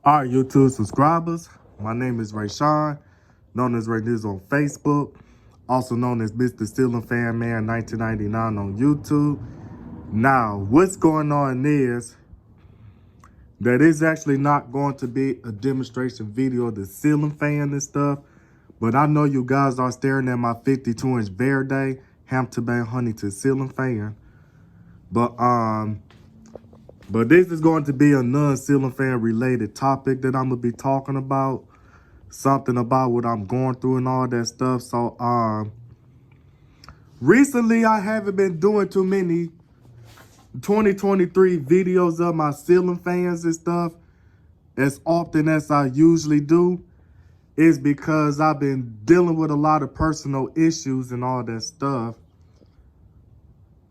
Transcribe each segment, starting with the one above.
All right, YouTube subscribers, my name is Rayshawn, known as Ray News on Facebook, also known as Mr. Stealing Fan Man 1999 on YouTube. Now, what's going on is that it's actually not going to be a demonstration video of the ceiling fan and stuff, but I know you guys are staring at my 52-inch Verde Hampton Bay Huntington ceiling fan. But this is going to be a non-ceiling fan related topic that I'm gonna be talking about. Something about what I'm going through and all that stuff. So recently I haven't been doing too many 2023 videos of my ceiling fans and stuff as often as I usually do. Is because I've been dealing with a lot of personal issues and all that stuff.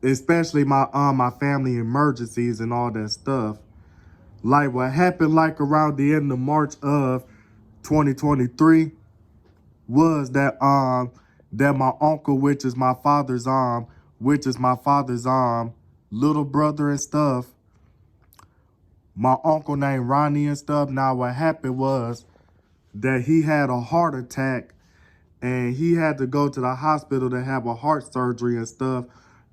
Especially my family emergencies and all that stuff. Like what happened like around the end of March of 2023 was that my uncle, which is my father's little brother and stuff, my uncle named Ronnie and stuff. Now what happened was that he had a heart attack and he had to go to the hospital to have a heart surgery and stuff.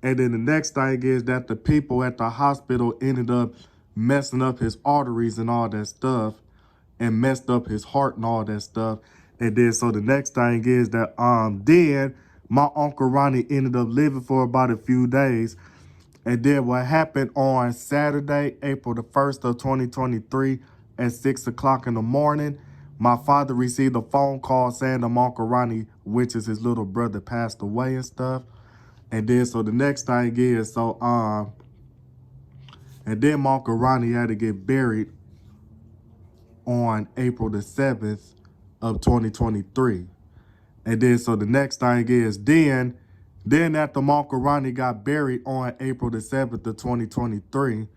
And then the next thing is that the people at the hospital ended up messing up his arteries and all that stuff and messed up his heart and all that stuff. And then so the next thing is that then my Uncle Ronnie ended up living for about a few days. And then what happened on Saturday, April the 1st of 2023 at 6 o'clock in the morning, my father received a phone call saying that my Uncle Ronnie, which is his little brother, passed away and stuff. And then so the next thing is, and then my Uncle Ronnie had to get buried on April the 7th of 2023. And then so the next thing is, then after my Uncle Ronnie got buried on April the 7th of 2023,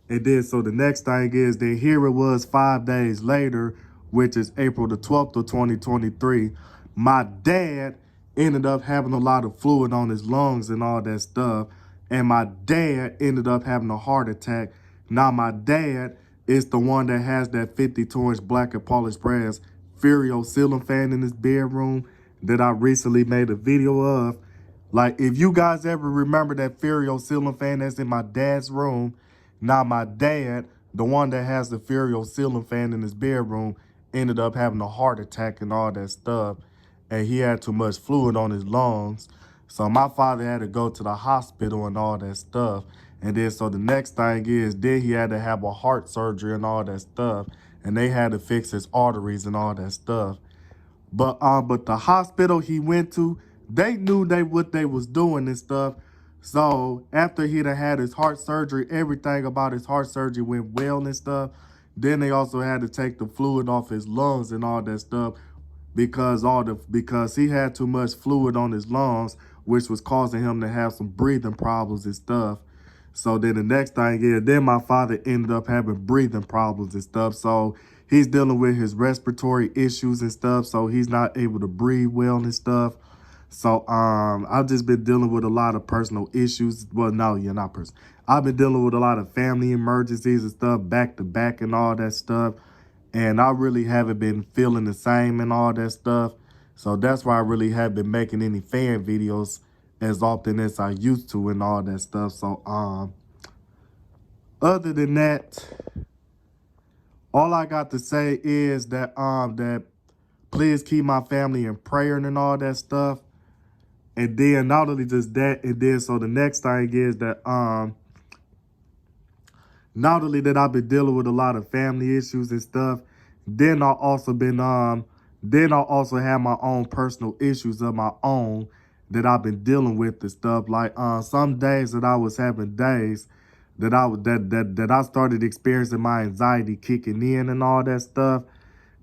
and then so the next thing is that here it was 5 days later, which is April the 12th of 2023, my dad ended up having a lot of fluid on his lungs and all that stuff. And my dad ended up having a heart attack. Now my dad is the one that has that 52-inch black and polished brass Furio ceiling fan in his bedroom that I recently made a video of. Like, if you guys ever remember that Furio ceiling fan that's in my dad's room, now my dad, the one that has the Furio ceiling fan in his bedroom, ended up having a heart attack and all that stuff. And he had too much fluid on his lungs. So my father had to go to the hospital and all that stuff. And then so the next thing is, then he had to have a heart surgery and all that stuff. And they had to fix his arteries and all that stuff. But the hospital he went to, they knew what they was doing and stuff. So after he'd had his heart surgery, everything about his heart surgery went well and stuff. Then they also had to take the fluid off his lungs and all that stuff because he had too much fluid on his lungs, which was causing him to have some breathing problems and stuff. So then the next thing is, then my father ended up having breathing problems and stuff. So he's dealing with his respiratory issues and stuff. So he's not able to breathe well and stuff. So I've just been dealing with a lot of personal issues. Well, no, you're not personal. I've been dealing with a lot of family emergencies and stuff, back to back and all that stuff. And I really haven't been feeling the same and all that stuff. So that's why I really haven't been making any fan videos as often as I used to and all that stuff. So other than that, all I got to say is that that please keep my family in prayer and all that stuff. And then not only just that, and then so the next thing is that not only that I've been dealing with a lot of family issues and stuff, then I also have my own personal issues of my own that I've been dealing with and stuff. Like some days that I was having days that I started experiencing my anxiety kicking in and all that stuff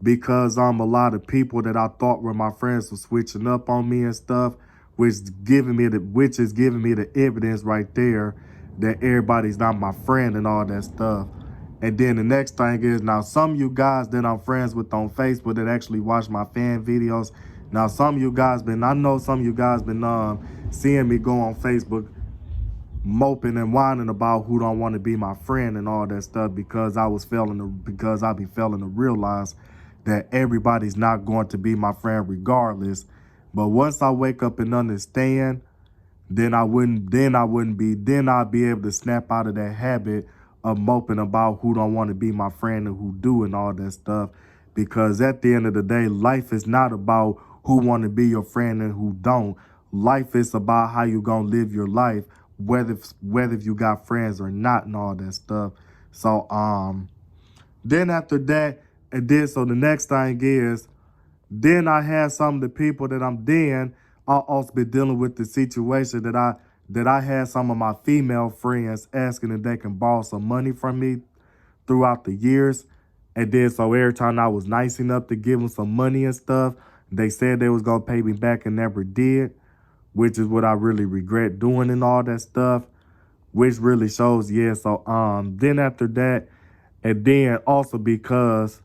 because a lot of people that I thought were my friends were switching up on me and stuff, which is giving me the evidence right there that everybody's not my friend and all that stuff. And then the next thing is, now some of you guys that I'm friends with on Facebook that actually watch my fan videos, I know some of you guys been seeing me go on Facebook moping and whining about who don't want to be my friend and all that stuff because I be failing to realize that everybody's not going to be my friend regardless. But once I wake up and understand, then I'd be able to snap out of that habit of moping about who don't want to be my friend and who do and all that stuff. Because at the end of the day, life is not about who want to be your friend and who don't. Life is about how you gonna live your life, whether you got friends or not and all that stuff. So then after that, so the next thing is, then I had some of the people that I also been dealing with the situation that I had some of my female friends asking if they can borrow some money from me throughout the years. And then so every time I was nice enough to give them some money and stuff, they said they was gonna pay me back and never did, which is what I really regret doing and all that stuff, which really shows, yeah. So then after that, and then also because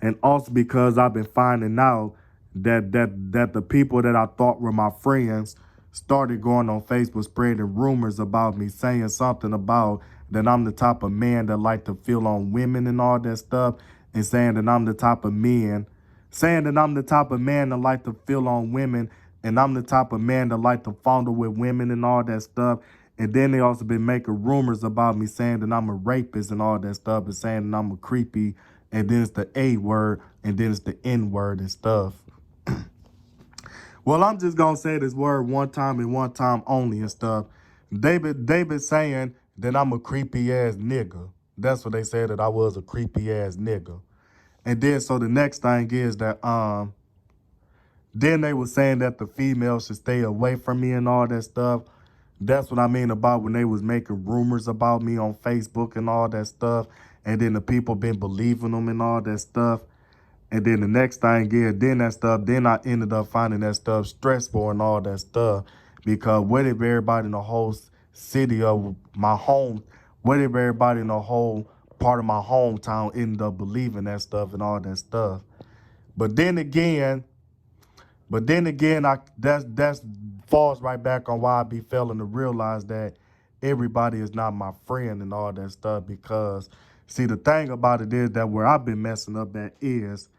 I've been finding out that the people that I thought were my friends started going on Facebook spreading rumors about me, saying something about that I'm the type of man that like to feel on women and all that stuff, and saying that I'm the type of man that like to feel on women, and I'm the type of man that like to fondle with women and all that stuff. And then they also been making rumors about me saying that I'm a rapist and all that stuff, and saying that I'm a creepy, and then it's the A word, and then it's the N word and stuff. Well, I'm just gonna say this word one time and one time only and stuff. They been saying that I'm a creepy ass nigga. That's what they said, that I was a creepy ass nigga. And then so the next thing is that then they were saying that the females should stay away from me and all that stuff. That's what I mean about when they was making rumors about me on Facebook and all that stuff. And then the people been believing them and all that stuff. And then the next thing is, then I ended up finding that stuff stressful and all that stuff. Because what if everybody in the whole city of my home, what if everybody in the whole part of my hometown ended up believing that stuff and all that stuff? But then again, that's falls right back on why I be failing to realize that everybody is not my friend and all that stuff. Because see, the thing about it is that where I've been messing up at is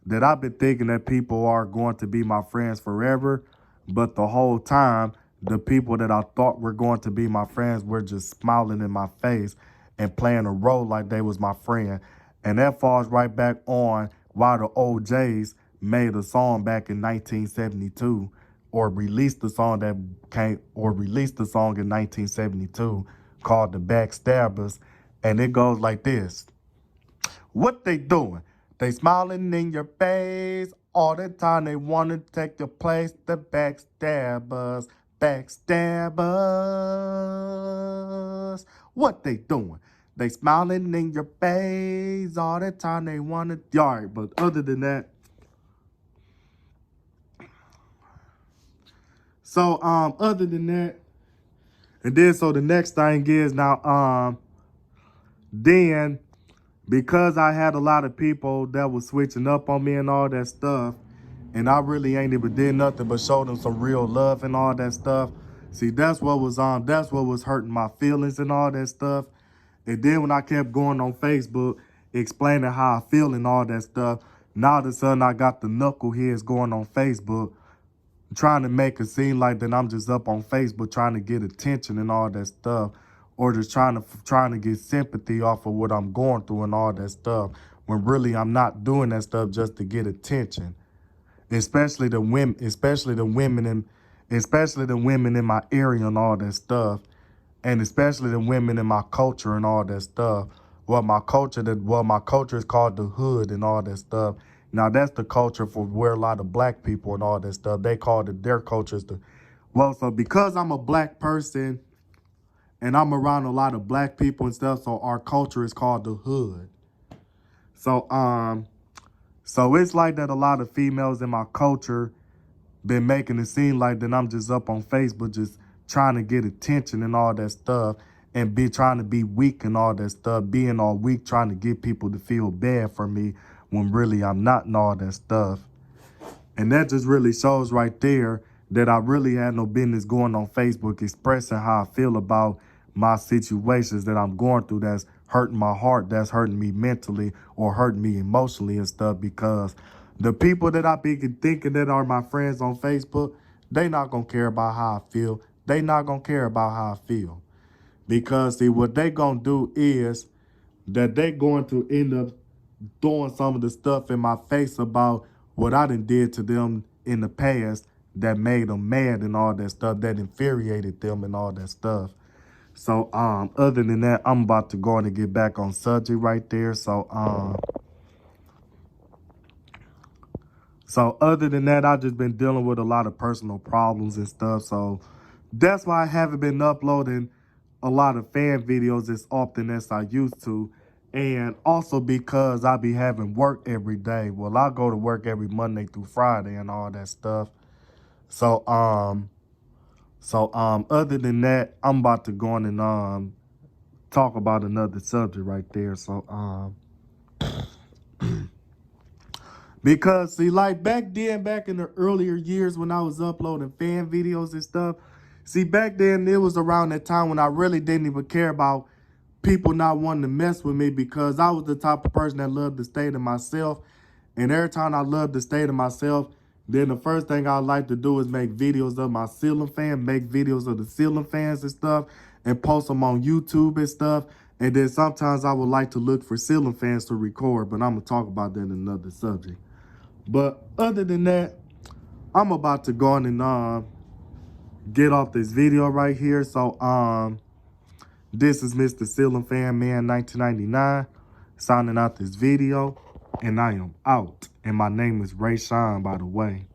that I've been thinking that people are going to be my friends forever, but the whole time, the people that I thought were going to be my friends were just smiling in my face and playing a role like they was my friend. And that falls right back on why the OJs made a song back in 1972, or released the song in 1972 called The Backstabbers. And it goes like this. What they doing? They smiling in your face all the time. They want to take your place. The backstabbers, backstabbers. What they doing? They smiling in your face all the time. They want to. All right, but other than that. So, other than that, and then so the next thing is now, then because I had a lot of people that was switching up on me and all that stuff, and I really ain't even did nothing but show them some real love and all that stuff. See, that's what was hurting my feelings and all that stuff. And then when I kept going on Facebook explaining how I feel and all that stuff, now all of a sudden I got the knuckleheads going on Facebook trying to make it seem like that I'm just up on Facebook trying to get attention and all that stuff, or just trying to get sympathy off of what I'm going through and all that stuff, when really I'm not doing that stuff just to get attention. Especially the women in my area and all that stuff, and especially the women in my culture and all that stuff. My culture is called the hood and all that stuff. Now that's the culture for where a lot of black people and all that stuff, they call it, their culture is so because I'm a black person and I'm around a lot of black people and stuff, so our culture is called the hood. So so it's like that a lot of females in my culture been making it seem like that I'm just up on Facebook just trying to get attention and all that stuff, and trying to be weak and all that stuff, being all weak, trying to get people to feel bad for me when really I'm not and all that stuff. And that just really shows right there that I really had no business going on Facebook expressing how I feel about my situations that I'm going through that's hurting my heart, that's hurting me mentally or hurting me emotionally and stuff, because the people that I be thinking that are my friends on Facebook, they not going to care about how I feel. They not going to care about how I feel. Because see, what they going to do is that they going to end up throwing some of the stuff in my face about what I done did to them in the past that made them mad and all that stuff, that infuriated them and all that stuff. So other than that, I'm about to go on and get back on subject right there. So other than that, I've just been dealing with a lot of personal problems and stuff. So that's why I haven't been uploading a lot of fan videos as often as I used to. And also because I be having work every day. Well, I go to work every Monday through Friday and all that stuff. So other than that, I'm about to go on and talk about another subject right there. So because see, like back then, back in the earlier years when I was uploading fan videos and stuff, see, back then it was around that time when I really didn't even care about people not wanting to mess with me, because I was the type of person that loved to stay to myself. And every time I loved to stay to myself, then the first thing I like to do is make videos of my ceiling fan, make videos of the ceiling fans and stuff, and post them on YouTube and stuff. And then sometimes I would like to look for ceiling fans to record, but I'm going to talk about that in another subject. But other than that, I'm about to go on and get off this video right here. So this is Mr. Ceiling Fan Man 1999 signing out this video, and I am out. And my name is Ray Shine, by the way.